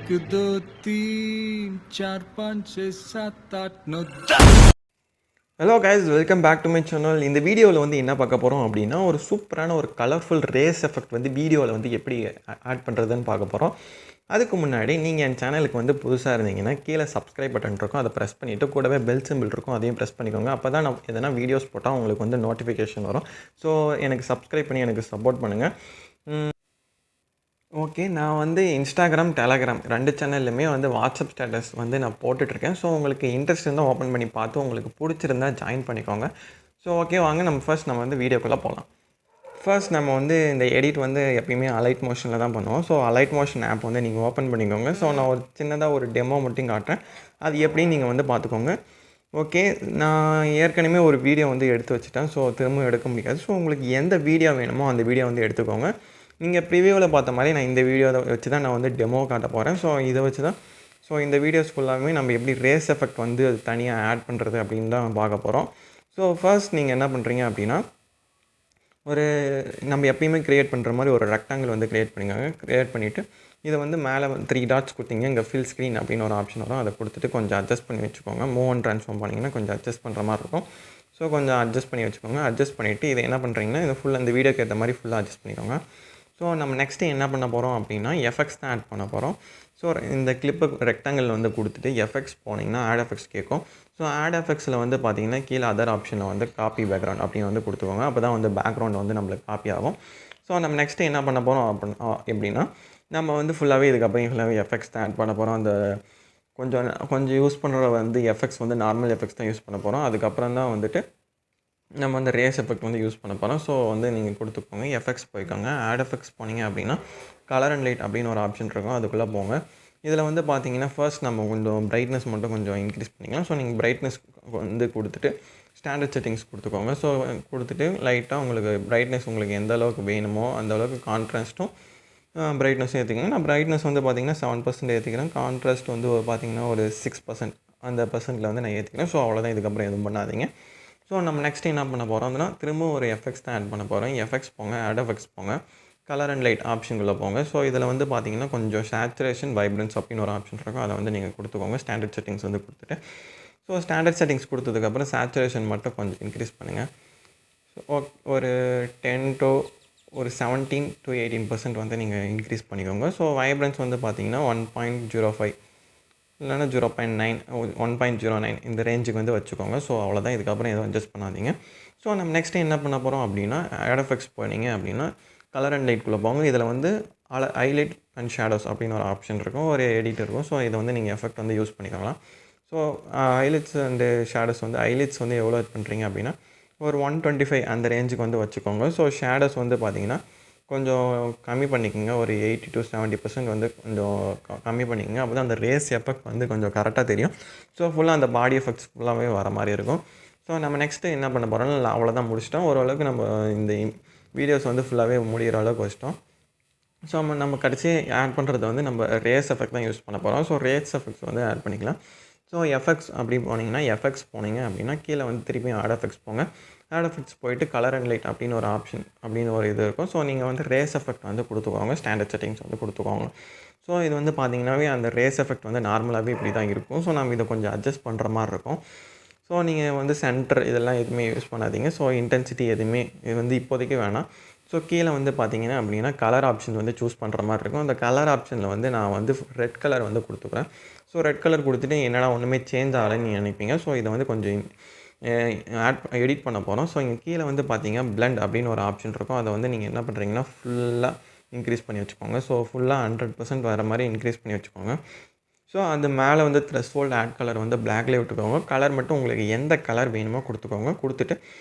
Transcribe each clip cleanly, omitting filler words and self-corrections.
एक दो तीन चार पाँच छः सात आठ नौ 10. Hello guys, welcome back to my channel. இந்த வீடியோவில் வந்து என்ன பார்க்க போகிறோம் அப்படின்னா, ஒரு சூப்பரான ஒரு கலர்ஃபுல் ரேஸ் எஃபெக்ட் வந்து வீடியோவில் வந்து எப்படி ஆட் பண்ணுறதுன்னு பார்க்க போகிறோம். அதுக்கு முன்னாடி நீங்கள் என் சேனலுக்கு வந்து புதுசாக இருந்தீங்கன்னா கீழே சப்ஸ்கிரைப் பட்டன் இருக்கும், அதை ப்ரெஸ் பண்ணிவிட்டு கூடவே பெல் சிம்பிள் இருக்கும், அதையும் ப்ரெஸ் பண்ணிக்கோங்க. அப்போ தான் நான் எதனா வீடியோஸ் போட்டால் உங்களுக்கு வந்து நோட்டிஃபிகேஷன் வரும். ஸோ எனக்கு சப்ஸ்கிரைப் பண்ணி எனக்கு சப்போர்ட் பண்ணுங்கள். ஓகே, நான் வந்து இன்ஸ்டாகிராம், டெலகிராம் 2 சேனல்லையுமே வந்து வாட்ஸ்அப் ஸ்டேட்டஸ் வந்து நான் போட்டுட்ருக்கேன். ஸோ உங்களுக்கு இன்ட்ரெஸ்ட் இருந்தால் ஓப்பன் பண்ணி பார்த்து உங்களுக்கு பிடிச்சிருந்தா ஜாயின் பண்ணிக்கோங்க. ஸோ ஓகே, வாங்க நம்ம வந்து வீடியோக்குள்ளே போகலாம். ஃபர்ஸ்ட் நம்ம வந்து இந்த எடிட் வந்து எப்பயுமே அலைட் மோஷனில் தான் பண்ணுவோம். ஸோ அலைட் மோஷன் ஆப் வந்து நீங்கள் ஓப்பன் பண்ணிக்கோங்க. ஸோ நான் ஒரு சின்னதாக ஒரு டெமோ மட்டும் காட்டுறேன், அது எப்படின்னு நீங்கள் வந்து பார்த்துக்கோங்க. ஓகே, நான் ஏற்கனவே ஒரு வீடியோ வந்து எடுத்து வச்சுட்டேன். ஸோ திரும்ப எடுக்க முடியாது. ஸோ உங்களுக்கு எந்த வீடியோ வேணுமோ அந்த வீடியோ வந்து எடுத்துக்கோங்க. நீங்கள் ப்ரிவியூவில் பார்த்த மாதிரி நான் இந்த வீடியோ வச்சு தான் நான் வந்து டெமோ காட்ட போகிறேன். ஸோ இதை வச்சு தான் இந்த வீடியோஸ் ஃபுல்லாகவே நம்ம எப்படி ரேஸ் எஃபெக்ட் வந்து அது தனியாக ஆட் பண்ணுறது அப்படின்னு தான் பார்க்க போகிறோம். ஸோ ஃபர்ஸ்ட் நீங்கள் என்ன பண்ணுறீங்க அப்படின்னா, ஒரு நம்ம எப்பயுமே க்ரியேட் பண்ணுற மாதிரி ஒரு ரெக்டாங்கிள் வந்து க்ரியேட் பண்ணிவிட்டு இதை வந்து மேலே 3 டாட்ஸ் கொடுத்தீங்க. இங்கே ஃபில் ஸ்க்ரீன் அப்படின்னு ஒரு ஆப்ஷன் வரும், அதை கொடுத்துட்டு கொஞ்சம் அட்ஜஸ்ட் பண்ணி வச்சுக்கோங்க. மூவ் அண்ட் ட்ரான்ஸ்ஃபார்ம் பண்ணிங்கன்னா கொஞ்சம் அட்ஜஸ்ட் பண்ணுற மாதிரி இருக்கும். ஸோ கொஞ்சம் அட்ஜஸ்ட் பண்ணி வச்சுக்கோங்க. அட்ஜஸ்ட் பண்ணிவிட்டு இதை என்ன பண்ணுறீங்கன்னா, இது ஃபுல்லாக இந்த வீடியோக்கு ஏற்ற மாதிரி ஃபுல்லாக அட்ஜஸ்ட் பண்ணிக்கோங்க. ஸோ நம்ம நெக்ஸ்ட்டு என்ன பண்ண போகிறோம் அப்படின்னா, எஃபெக்ட்ஸ் தான் ஆட் பண்ண போகிறோம். ஸோ இந்த கிளிப்பு ரெக்டாங்கிள் வந்து கொடுத்துட்டு எஃபெக்ட்ஸ் போனீங்கன்னா ஆட் எஃபெக்ட்ஸ் கேட்கும். ஸோ ஆட் எஃபெக்ட்ஸில் வந்து பார்த்தீங்கன்னா கீழே அதர் ஆப்ஷனில் வந்து காப்பி பேக்ரவுண்ட் அப்படின்னு வந்து கொடுத்துக்கோங்க. அப்போ தான் வந்து பேக்ரவுண்ட் வந்து நம்மளுக்கு காப்பி ஆகும். ஸோ நம்ம நெக்ஸ்ட்டு என்ன பண்ண போகிறோம் எப்படின்னா, நம்ம வந்து ஃபுல்லாகவே இதுக்கப்புறம் ஃபுல்லாகவே எஃபெக்ட்ஸ் தான் ஆட் பண்ண போகிறோம். அந்த கொஞ்சம் யூஸ் பண்ணுற வந்து எஃபெக்ட்ஸ் வந்து நார்மல் எஃபெக்ட்ஸ் தான் யூஸ் பண்ண போகிறோம். அதுக்கப்புறம் தான் வந்துட்டு நம்ம வந்து ரேஸ் எஃபெக்ட் வந்து யூஸ் பண்ண போகிறோம். ஸோ வந்து நீங்கள் கொடுத்துக்கோங்க, எஃபெக்ட்ஸ் போய்க்கோங்க. ஆட் எஃபெக்ட்ஸ் போனீங்க அப்படின்னா கலர் அண்ட் லைட் அப்படின்னு ஒரு ஆப்ஷன் இருக்கும், அதுக்குள்ளே போங்க. இதில் வந்து பார்த்தீங்கன்னா ஃபர்ஸ்ட் நம்ம கொஞ்சம் பிரைட்னஸ் மட்டும் கொஞ்சம் இன்க்ரீஸ் பண்ணிக்கலாம். ஸோ நீங்கள் பிரைட்னஸ் வந்து கொடுத்துட்டு ஸ்டாண்டர்ட் செட்டிங்ஸ் கொடுத்துக்கோங்க. ஸோ கொடுத்துட்டு லைட்டாக உங்களுக்கு பிரைட்னஸ் உங்களுக்கு எந்த அளவுக்கு வேணுமோ அந்த அளவுக்கு கான்ட்ராஸ்ட்டும் பிரைட்னஸும் ஏற்றிக்கோங்க. நான் பிரைட்னஸ் வந்து பார்த்திங்கன்னா 7% ஏற்றிக்கிறேன். கான்ட்ராஸ்ட் வந்து பார்த்திங்கன்னா ஒரு 6% அந்த பர்சன்ட்டில் வந்து நான் ஏற்றிக்கிறேன். ஸோ அவ்வளோதான், இதுக்கப்புறம் எதுவும் பண்ணாதீங்க. ஸோ நம்ம நெக்ஸ்ட் என்ன பண்ண போகிறோம்னா, திரும்ப ஒரு எஃபெக்ட்ஸ் தான் ஆட் பண்ண போகிறோம். எஃபெக்ட்ஸ் போங்க, ஆட் எஃபெக்ட்ஸ் போங்க, கலர் அண்ட் லைட் ஆப்ஷனுக்குள்ளே போங்க. ஸோ இதில் வந்து பார்த்தீங்கன்னா கொஞ்சம் சேச்சுரேஷன், வைப்ரன்ஸ் அப்படின்னு ஒரு ஆப்ஷன் இருக்கும், அதை வந்து நீங்கள் கொடுத்துக்கோங்க. ஸ்டாண்டர்ட் செட்டிங்ஸ் வந்து கொடுத்துட்டு ஸோ ஸ்டாண்டர்ட் செட்டிங்ஸ் கொடுத்ததுக்கப்புறம் சேச்சுரேஷன் மட்டும் கொஞ்சம் இன்க்ரீஸ் பண்ணுங்கள். ஸோ ஒரு 17 to 18% வந்து நீங்கள் இன்க்ரீஸ் பண்ணிக்கோங்க. ஸோ வைப்ரன்ஸ் வந்து பார்த்தீங்கன்னா 1.05 இல்லைனா 0.9 1.09 இந்த ரேஞ்சுக்கு வந்து வச்சுக்கோங்க. ஸோ அவ்வளோதான், இதுக்கப்புறம் எதுவும் அட்ஜஸ்ட் பண்ணாதீங்க. ஸோ நம்ம நெக்ஸ்ட்டு என்ன பண்ண போகிறோம் அப்படின்னா, ஆட் எஃபெக்ட்ஸ் போனீங்க அப்படின்னா கலர் அண்ட் லைட்குள்ளே போங்க. இதில் வந்து ஹைலைட் அண்ட் ஷேடோஸ் அப்படின்னு ஒரு ஆப்ஷன் இருக்கும், ஒரு எடிட் இருக்கும். ஸோ இதை வந்து நீங்கள் எஃபெக்ட் வந்து யூஸ் பண்ணிக்கலாம். ஸோ ஹைலைட்ஸ் அண்டு ஷேடோஸ் வந்து ஹைலைட்ஸ் வந்து எவ்வளோ பண்ணுறீங்க அப்படின்னா ஒரு 125 அந்த ரேஞ்சுக்கு வந்து வச்சுக்கோங்க. ஸோ ஷேடோஸ் வந்து பார்த்திங்கன்னா கொஞ்சம் கம்மி பண்ணிக்கோங்க, ஒரு 80 to 70% வந்து கொஞ்சம் கம்மி பண்ணிக்கோங்க. அப்போ தான் அந்த ரேஸ் எஃபெக்ட் வந்து கொஞ்சம் கரெக்டாக தெரியும். ஸோ ஃபுல்லாக அந்த பாடி எஃபெக்ட்ஸ் ஃபுல்லாகவே வர மாதிரி இருக்கும். ஸோ நம்ம நெக்ஸ்ட்டு என்ன பண்ண போகிறோம்னா, அவ்வளோதான் முடிச்சிட்டோம். ஓரளவுக்கு நம்ம இந்த வீடியோஸ் வந்து ஃபுல்லாகவே முடிகிற அளவுக்கு வச்சிட்டோம். ஸோ நம்ம கடைசி ஆட் பண்ணுறது வந்து நம்ம ரேஸ் எஃபெக்ட் தான் யூஸ் பண்ண போகிறோம். ஸோ ரேஸ் எஃபெக்ட்ஸ் வந்து ஆட் பண்ணிக்கலாம். ஸோ எஃபெக்ட்ஸ் அப்படி போனீங்கன்னா எஃபெக்ட்ஸ் போனீங்க அப்படின்னா கீழே வந்து திருப்பியும் ஆட் எஃபெக்ட்ஸ் போங்க. ஆட் எஃபெக்ட்ஸ் போயிட்டு கலர் அண்ட் லைட் அப்படின்னு ஒரு ஆப்ஷன் அப்படின்னு ஒரு இது இருக்கும். ஸோ நீங்கள் வந்து ரேஸ் எஃபெக்ட் வந்து கொடுத்துக்கோங்க, ஸ்டாண்டர்ட் செட்டிங்ஸ் வந்து கொடுத்துக்கோங்க. ஸோ இது வந்து பார்த்தீங்கன்னாவே அந்த ரேஸ் எஃபெக்ட் வந்து நார்மலாகவே இப்படி தான் இருக்கும். ஸோ நம்ம இதை கொஞ்சம் அட்ஜஸ்ட் பண்ணுற மாதிரி இருக்கும். ஸோ நீங்கள் வந்து சென்டர் இதெல்லாம் எதுவுமே யூஸ் பண்ணாதீங்க. ஸோ இன்டென்சிட்டி எதுவுமே இது வந்து இப்போதைக்கு வேணாம். ஸோ கீழே வந்து பார்த்தீங்கன்னா அப்படின்னா கலர் ஆப்ஷன் வந்து சூஸ் பண்ணுற மாதிரி இருக்கும். அந்த கலர் ஆப்ஷனில் வந்து நான் வந்து ரெட் கலர் வந்து கொடுத்துக்கிறேன். ஸோ ரெட் கலர் கொடுத்துட்டு என்னடா ஒன்றுமே சேஞ்ச் ஆகலைன்னு நீங்கள் நினைப்பீங்க. ஸோ இதை வந்து கொஞ்சம் எடிட் பண்ண போகிறோம். ஸோ இங்கே கீழே வந்து பார்த்தீங்கன்னா பிளண்ட் அப்படின்னு ஒரு ஆப்ஷன் இருக்கும், அதை வந்து நீங்கள் என்ன பண்ணுறீங்கன்னா ஃபுல்லாக இன்க்ரீஸ் பண்ணி வச்சுக்கோங்க. ஸோ ஃபுல்லாக 100% வர மாதிரி இன்க்ரீஸ் பண்ணி வச்சுக்கோங்க. ஸோ அந்த மேலே வந்து த்ரெஷ்ஹோல்ட் ஆட் கலர் வந்து பிளாக்லேயே விட்டுக்கோங்க. கலர் மட்டும் உங்களுக்கு எந்த கலர் வேணுமோ கொடுத்துக்கோங்க. கொடுத்துட்டு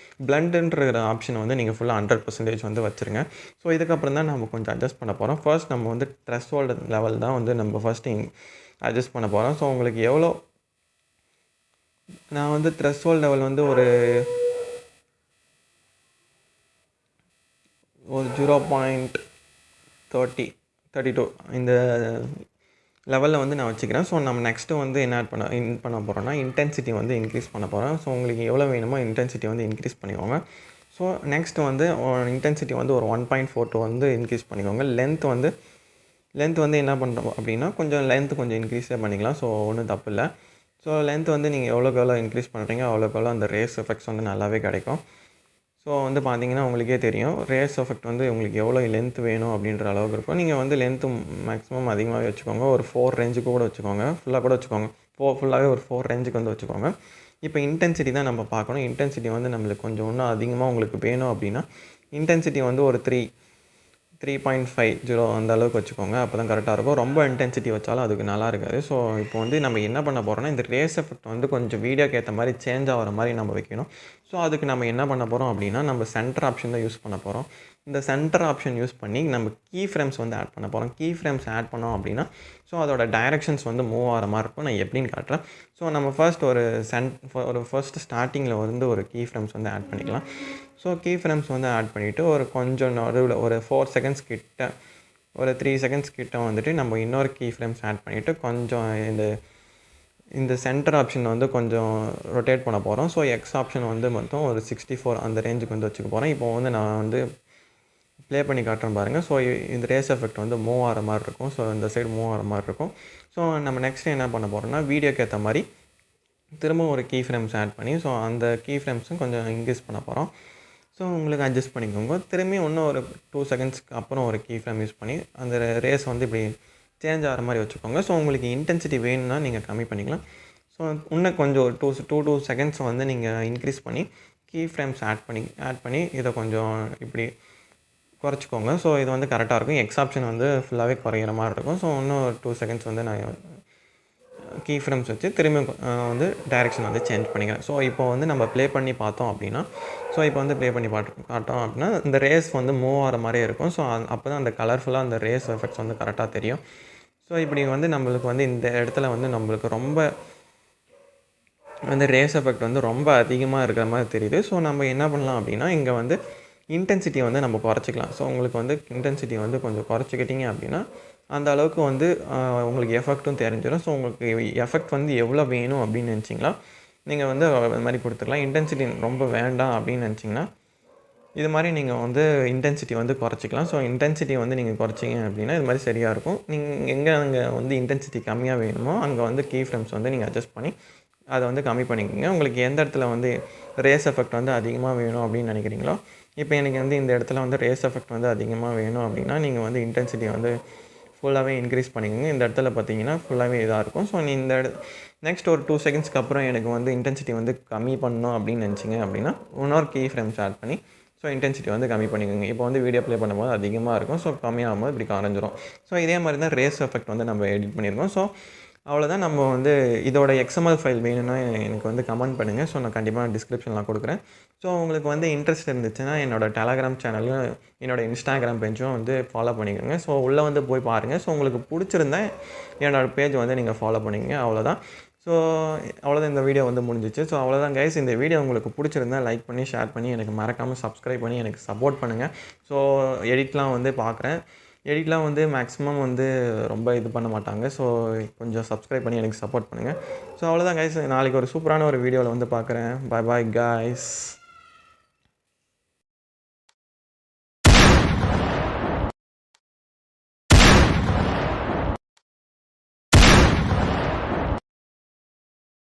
பிளண்டுன்ற ஆப்ஷனை வந்து நீங்கள் ஃபுல்லாக 100% வந்து வச்சுருங்க. ஸோ இதுக்கப்புறம் தான் நம்ம கொஞ்சம் அட்ஜஸ்ட் பண்ண போகிறோம். ஃபர்ஸ்ட் நம்ம வந்து த்ரெஷ்ஹோல்டு லெவல் தான் வந்து நம்ம ஃபர்ஸ்ட்டு அட்ஜஸ்ட் பண்ண போகிறோம். ஸோ உங்களுக்கு எவ்வளோ, நான் வந்து த்ரெஷ்ஹோல்ட் லெவல் வந்து ஒரு 0.32 இந்த லெவலில் வந்து நான் வச்சுக்கிறேன். ஸோ நம்ம நெக்ஸ்ட்டு வந்து என்ன பண்ண போகிறோம்னா இன்டென்சிட்டி வந்து இன்க்ரீஸ் பண்ண போகிறோம். ஸோ உங்களுக்கு எவ்வளோ வேணுமோ இன்டென்சிட்டி வந்து இன்க்ரீஸ் பண்ணிக்கோங்க. ஸோ நெக்ஸ்ட்டு வந்து இன்டென்சிட்டி வந்து ஒரு 1.42 வந்து இன்க்ரீஸ் பண்ணிக்கோங்க. லென்த் வந்து என்ன பண்ணுறோம் அப்படின்னா கொஞ்சம் லென்த் கொஞ்சம் இன்க்ரீஸே பண்ணிக்கலாம். ஸோ ஒன்றும் தப்பு இல்லை. ஸோ லென்த் வந்து நீங்கள் எவ்வளோக்கு எவ்வளோ இன்க்ரீஸ் பண்ணுறீங்க அவ்வளோக்கு எவ்வளோ அந்த ரேஸ் எஃபெக்ட்ஸ் வந்து நல்லாவே கிடைக்கும். ஸோ வந்து பார்த்தீங்கன்னா உங்களுக்கே தெரியும் ரேஸ் எஃபெக்ட் வந்து உங்களுக்கு எவ்வளோ லென்த் வேணும் அப்படின்ற அளவுக்கு இருக்கும். நீங்கள் வந்து லென்த்து மேக்ஸிமம் அதிகமாகவே வச்சுக்கோங்க. ஒரு 4 ரேஞ்சுக்கு கூட வச்சுக்கோங்க. ஃபுல்லாக கூட வச்சுக்கோங்க. ஃபுல்லாகவே ஒரு 4 ரேஞ்சுக்கு வந்து வச்சுக்கோங்க. இப்போ இன்டென்சிட்டி தான் நம்ம பார்க்கணும். இன்டென்சிட்டி வந்து நம்மளுக்கு கொஞ்சம் இன்னும் அதிகமாக உங்களுக்கு வேணும் அப்படின்னா இன்டென்சிட்டி வந்து ஒரு 3.50 அந்த அளவுக்கு வச்சுக்கோங்க. அப்போ தான் கரெக்டாக இருக்கும். ரொம்ப இன்டென்சிட்டி வச்சாலும் அதுக்கு நல்லா இருக்காது. ஸோ இப்போ வந்து நம்ம என்ன பண்ண போகிறோம்னா இந்த ரேஸ் எஃபெக்ட் வந்து கொஞ்சம் வீடியோக்கு ஏற்ற மாதிரி சேஞ்ச் ஆகிற மாதிரி நம்ம வைக்கணும். ஸோ அதுக்கு நம்ம என்ன பண்ண போகிறோம் அப்படின்னா நம்ம சென்டர் ஆப்ஷன் தான் யூஸ் பண்ண போகிறோம். இந்த சென்டர் ஆப்ஷன் யூஸ் பண்ணி நம்ம கீ ஃப்ரேம்ஸ் வந்து ஆட் பண்ண போகிறோம். கீ ஃப்ரேம்ஸ் ஆட் பண்ணோம் அப்படின்னா ஸோ அதோட டைரெக்ஷன்ஸ் வந்து மூவ் ஆகிற மாதிரி இருக்கும். நான் எப்படின்னு காட்டுறேன். ஸோ நம்ம ஃபர்ஸ்ட் ஸ்டார்டிங்கில் வந்து ஒரு கீ ஃப்ரேம்ஸ் வந்து ஆட் பண்ணிக்கலாம். ஸோ கீ ஃப்ரேம்ஸ் வந்து ஆட் பண்ணிவிட்டு ஒரு கொஞ்சம் நடுவில் ஒரு 4 செகண்ட்ஸ் கிட்ட ஒரு 3 செகண்ட்ஸ் கிட்ட வந்துட்டு நம்ம இன்னொரு கீ ஃப்ரேம்ஸ் ஆட் பண்ணிவிட்டு கொஞ்சம் இந்த சென்டர் ஆப்ஷன் வந்து கொஞ்சம் ரொட்டேட் பண்ண போகிறோம். ஸோ எக்ஸ் ஆப்ஷன் வந்து மொத்தம் ஒரு 64 அந்த ரேஞ்சுக்கு வந்து வச்சுக்க போகிறேன். இப்போ வந்து நான் வந்து ப்ளே பண்ணி காட்டுறேன் பாருங்கள். ஸோ இந்த ரேஸ் எஃபெக்ட் வந்து மூவ் ஆகிற மாதிரி இருக்கும். ஸோ இந்த சைடு மூவ் ஆகிற மாதிரி இருக்கும். ஸோ நம்ம நெக்ஸ்ட் என்ன பண்ண போகிறோம்னா வீடியோக்கு ஏற்ற மாதிரி திரும்ப ஒரு கீ ஃப்ரேம்ஸ் ஆட் பண்ணி ஸோ அந்த கீ ஃப்ரேம்ஸும் கொஞ்சம் இன்க்ரீஸ் பண்ண போகிறோம். ஸோ உங்களுக்கு அட்ஜஸ்ட் பண்ணிக்கோங்க. திரும்பி இன்னும் ஒரு 2 செகண்ட்ஸ்க்கு அப்புறம் ஒரு கீ ஃப்ரேம் யூஸ் பண்ணி அந்த ரேஸ் வந்து இப்படி சேஞ்ச் ஆகிற மாதிரி வச்சுக்கோங்க. ஸோ உங்களுக்கு இன்டென்சிட்டி வேணும்னா நீங்கள் கம்மி பண்ணிக்கலாம். ஸோ இன்னும் கொஞ்சம் ஒரு 2 செகண்ட்ஸ் வந்து நீங்கள் இன்க்ரீஸ் பண்ணி கீ ஃப்ரேம்ஸ் ஆட் பண்ணி இதை கொஞ்சம் இப்படி குறைச்சிக்கோங்க. ஸோ இது வந்து கரெக்டாக இருக்கும். எக்ஸ் ஆப்ஷன் வந்து ஃபுல்லாகவே குறையிற மாதிரி இருக்கும். ஸோ இன்னும் ஒரு 2 செகண்ட்ஸ் வந்து நான் கீ ஃப்ரேம்ஸ் வச்சு திரும்பி வந்து டைரெக்ஷன் வந்து சேஞ்ச் பண்ணிக்கிறேன். ஸோ இப்போ வந்து நம்ம ப்ளே பண்ணி பார்த்தோம் அப்படின்னா இப்போ வந்து ப்ளே பண்ணி காட்டோம் அப்படின்னா இந்த ரேஸ் வந்து மூவ் ஆகிற மாதிரியே இருக்கும். ஸோ அப்போ தான் அந்த கலர்ஃபுல்லாக அந்த ரேஸ் எஃபெக்ட்ஸ் வந்து கரெக்டாக தெரியும். ஸோ இப்படி வந்து நம்மளுக்கு வந்து இந்த இடத்துல வந்து நம்மளுக்கு ரொம்ப வந்து ரேஸ் எஃபெக்ட் வந்து ரொம்ப அதிகமாக இருக்கிற மாதிரி தெரியுது. ஸோ நம்ம என்ன பண்ணலாம் அப்படின்னா இங்கே வந்து இன்டென்சிட்டியை வந்து நம்ம குறைச்சிக்கலாம். ஸோ உங்களுக்கு வந்து இன்டென்சிட்டி வந்து கொஞ்சம் குறைச்சிக்கிட்டிங்க அப்படின்னா அந்த அளவுக்கு வந்து உங்களுக்கு எஃபெக்ட்டும் தெரிஞ்சிடும். ஸோ உங்களுக்கு எஃபெக்ட் வந்து எவ்வளோ வேணும் அப்படின்னு நினச்சிங்களா நீங்கள் வந்து அது மாதிரி கொடுத்துக்கலாம். இன்டென்சிட்டி ரொம்ப வேண்டாம் அப்படின்னு நினச்சிங்கன்னா இது மாதிரி நீங்கள் வந்து இன்டென்சிட்டி வந்து குறைச்சிக்கலாம். ஸோ இன்டென்சிட்டி வந்து நீங்கள் குறைச்சிங்க அப்படின்னா இது மாதிரி சரியாக இருக்கும். நீங்கள் அங்கே வந்து இன்டென்சிட்டி கம்மியாக வேணுமோ அங்கே வந்து கீ ஃப்ரேம்ஸ் வந்து நீங்கள் அட்ஜஸ்ட் பண்ணி அதை வந்து கம்மி பண்ணிக்கோங்க. உங்களுக்கு எந்த இடத்துல வந்து ரேஸ் எஃபெக்ட் வந்து அதிகமாக வேணும் அப்படின்னு நினைக்கிறீங்களோ இப்போ எனக்கு வந்து இந்த இடத்துல வந்து ரேஸ் எஃபெக்ட் வந்து அதிகமாக வேணும் அப்படின்னா நீங்கள் வந்து இன்டென்சிட்டி வந்து ஃபுல்லாகவே இன்க்ரீஸ் பண்ணிக்கோங்க. இந்த இடத்துல பார்த்தீங்கன்னா ஃபுல்லாகவே இதாக இருக்கும். ஸோ இந்த நெக்ஸ்ட் ஒரு 2 செகண்ட்ஸ்க்கு அப்புறம் எனக்கு வந்து இன்டென்சிட்டி வந்து கம்மி பண்ணணும் அப்படின்னு நினச்சிங்க அப்படின்னா இன்னொரு கீ ஃப்ரேம்ஸ் ஆட் பண்ணி ஸோ இன்டென்சிட்டி வந்து கம்மி பண்ணிக்கோங்க. இப்போ வந்து வீடியோ ப்ளே பண்ணும்போது அதிகமாக இருக்கும். ஸோ கம்மியாகும்போது இப்படி குறைஞ்சிரும். ஸோ இதே மாதிரி தான் ரேஸ் எஃபெக்ட் வந்து நம்ம எடிட் பண்ணியிருக்கோம். ஸோ அவ்வளோதான். நம்ம வந்து இதோட எக்ஸ்எம்எல் ஃபைல் வேணும்னா எனக்கு வந்து கமெண்ட் பண்ணுங்கள். ஸோ நான் கண்டிப்பாக டிஸ்கிரிப்ஷனில் கொடுக்குறேன். ஸோ உங்களுக்கு வந்து இன்ட்ரெஸ்ட் இருந்துச்சுன்னா என்னோடய டெலகிராம் சேனலும் என்னோடய இன்ஸ்டாகிராம் பேஜும் வந்து ஃபாலோ பண்ணிக்கோங்க. ஸோ உள்ளே வந்து போய் பாருங்கள். ஸோ உங்களுக்கு பிடிச்சிருந்தா என்னோடய பேஜ் வந்து நீங்கள் ஃபாலோ பண்ணிக்கோங்க. அவ்வளோதான். ஸோ அவ்வளோதான். இந்த வீடியோ வந்து முடிஞ்சிச்சு. ஸோ அவ்வளோதான் கைஸ். இந்த வீடியோ உங்களுக்கு பிடிச்சிருந்தா லைக் பண்ணி ஷேர் பண்ணி எனக்கு மறக்காமல் சப்ஸ்கிரைப் பண்ணி எனக்கு சப்போர்ட் பண்ணுங்கள். ஸோ எடிட்லாம் வந்து பார்க்குறேன். எடிட்லாம் வந்து மேக்ஸிமம் வந்து ரொம்ப இது பண்ண மாட்டாங்க. ஸோ கொஞ்சம் சப்ஸ்கிரைப் பண்ணி எனக்கு சப்போர்ட் பண்ணுங்கள். ஸோ அவ்வளோதான் கைஸ். நாளைக்கு ஒரு சூப்பரான ஒரு வீடியோவில் வந்து பார்க்குறேன். Bye bye guys.